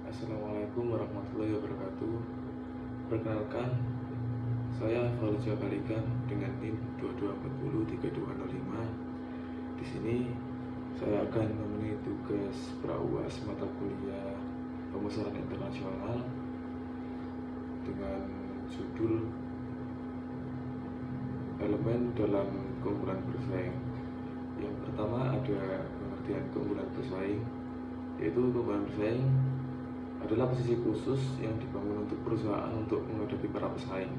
Assalamualaikum warahmatullahi wabarakatuh. Perkenalkan, saya Fauzia Kalikan dengan NIM 22403205. Di sini saya akan memenuhi tugas pra-UAS mata kuliah Pemasaran Internasional dengan judul Elemen dalam Keunggulan Bersaing. Yang pertama ada pengertian keunggulan bersaing, yaitu keunggulan bersaing adalah posisi khusus yang dibangun untuk perusahaan untuk menghadapi para pesaing.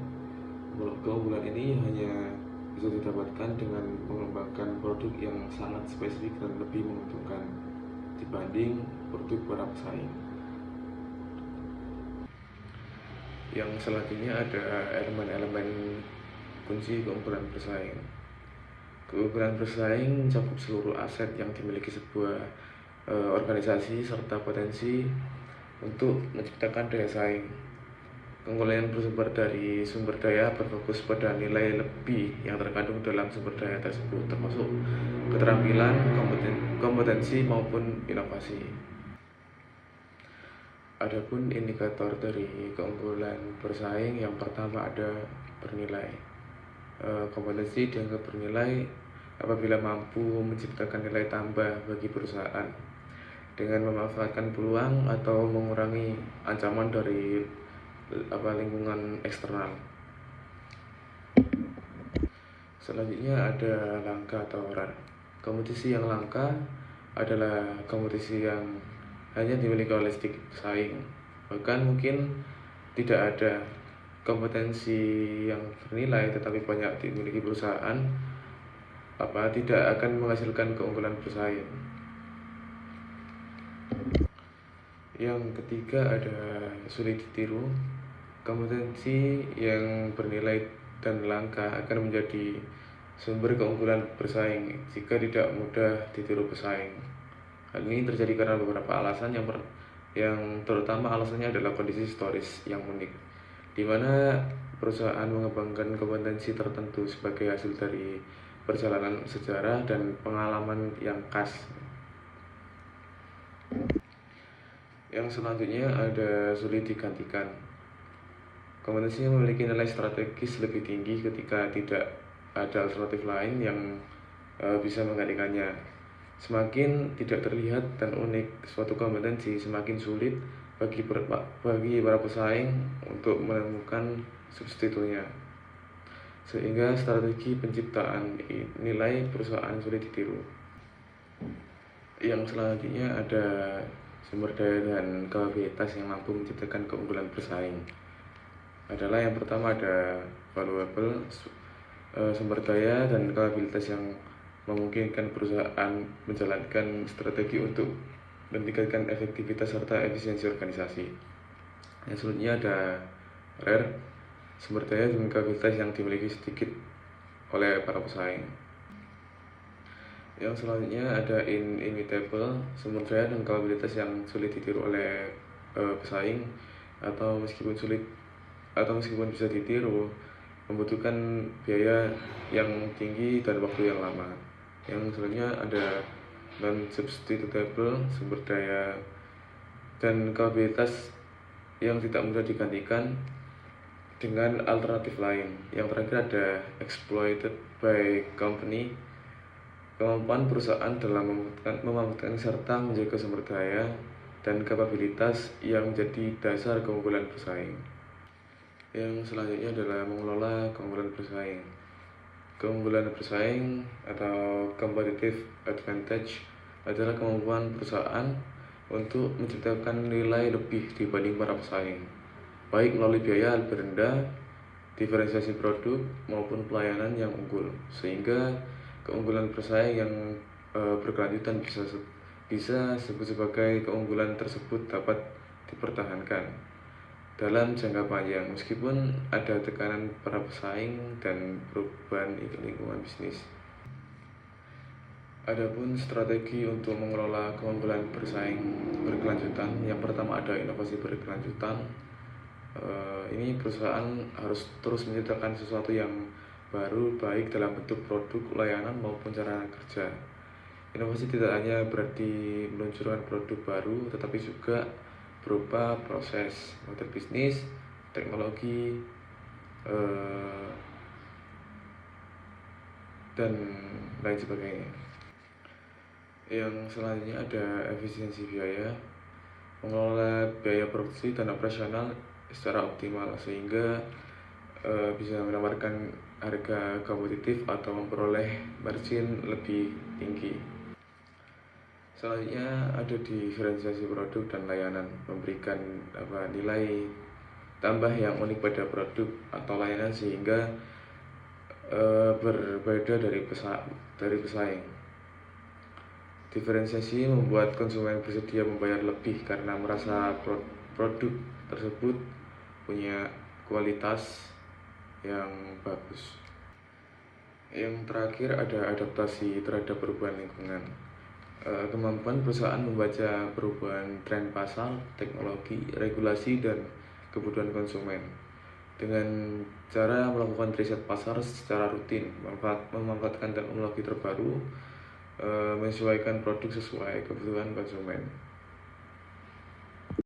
Keunggulan ini hanya bisa didapatkan dengan mengembangkan produk yang sangat spesifik dan lebih menguntungkan dibanding produk para pesaing. Yang selanjutnya ada elemen-elemen kunci keunggulan bersaing. Keunggulan bersaing mencakup seluruh aset yang dimiliki sebuah organisasi serta potensi untuk menciptakan daya saing. Keunggulan bersumber dari sumber daya berfokus pada nilai lebih yang terkandung dalam sumber daya tersebut, termasuk keterampilan, kompetensi maupun inovasi. Adapun indikator dari keunggulan bersaing, yang pertama ada bernilai. Kompetensi dianggap bernilai apabila mampu menciptakan nilai tambah bagi perusahaan dengan memanfaatkan peluang atau mengurangi ancaman dari lingkungan eksternal. Selanjutnya ada langka atau rar. Kompetisi yang langka adalah kompetisi yang hanya dimiliki oleh sedikit pesaing, bahkan mungkin tidak ada kompetensi yang bernilai tetapi banyak dimiliki perusahaan, tidak akan menghasilkan keunggulan bersaing. Yang ketiga ada sulit ditiru. Kompetensi yang bernilai dan langka akan menjadi sumber keunggulan bersaing jika tidak mudah ditiru pesaing. Hal ini terjadi karena beberapa alasan. Yang terutama alasannya adalah kondisi historis yang unik, di mana perusahaan mengembangkan kompetensi tertentu sebagai hasil dari perjalanan sejarah dan pengalaman yang khas. Yang selanjutnya ada sulit digantikan. Kompetensi yang memiliki nilai strategis lebih tinggi ketika tidak ada alternatif lain yang bisa menggantikannya. Semakin tidak terlihat dan unik suatu kompetensi, semakin sulit bagi para pesaing untuk menemukan substitutnya, sehingga strategi penciptaan nilai perusahaan sulit ditiru. Yang selanjutnya ada sumber daya dan kapabilitas yang mampu menciptakan keunggulan bersaing. Adalah yang pertama ada valuable, sumber daya dan kapabilitas yang memungkinkan perusahaan menjalankan strategi untuk meningkatkan efektivitas serta efisiensi organisasi. Yang selanjutnya ada rare, sumber daya dan kapabilitas yang dimiliki sedikit oleh para pesaing. Yang selanjutnya ada inimitable, sumber daya dan kapabilitas yang sulit ditiru oleh pesaing, atau meskipun bisa ditiru, membutuhkan biaya yang tinggi dan waktu yang lama. Yang selanjutnya ada non-substitutable, sumber daya dan kapabilitas yang tidak mudah digantikan dengan alternatif lain. Yang terakhir ada exploited by company, kemampuan perusahaan dalam memanfaatkan serta menjaga sumber daya dan kapabilitas yang menjadi dasar keunggulan bersaing. Yang selanjutnya adalah mengelola keunggulan bersaing. Keunggulan bersaing atau competitive advantage adalah kemampuan perusahaan untuk menciptakan nilai lebih dibanding para pesaing, baik melalui biaya lebih rendah, diferensiasi produk, maupun pelayanan yang unggul, sehingga keunggulan bersaing yang berkelanjutan bisa disebut sebagai keunggulan tersebut dapat dipertahankan dalam jangka panjang meskipun ada tekanan para pesaing dan perubahan lingkungan bisnis. Adapun strategi untuk mengelola keunggulan bersaing berkelanjutan, yang pertama ada inovasi berkelanjutan. Ini perusahaan harus terus menciptakan sesuatu yang baru, baik dalam bentuk produk, layanan maupun cara kerja. Inovasi tidak hanya berarti meluncurkan produk baru, tetapi juga berupa proses, model bisnis, teknologi, eh, dan lain sebagainya. Yang selanjutnya ada efisiensi biaya, mengelola biaya produksi dan operasional secara optimal sehingga bisa menawarkan harga kompetitif atau memperoleh margin lebih tinggi. Selanjutnya ada diferensiasi produk dan layanan, memberikan nilai tambah yang unik pada produk atau layanan sehingga berbeda dari pesaing. Diferensiasi membuat konsumen bersedia membayar lebih karena merasa produk tersebut punya kualitas yang bagus. Yang terakhir ada adaptasi terhadap perubahan lingkungan. Kemampuan perusahaan membaca perubahan tren pasar, teknologi, regulasi, dan kebutuhan konsumen dengan cara melakukan riset pasar secara rutin, memanfaatkan teknologi terbaru, menyesuaikan produk sesuai kebutuhan konsumen.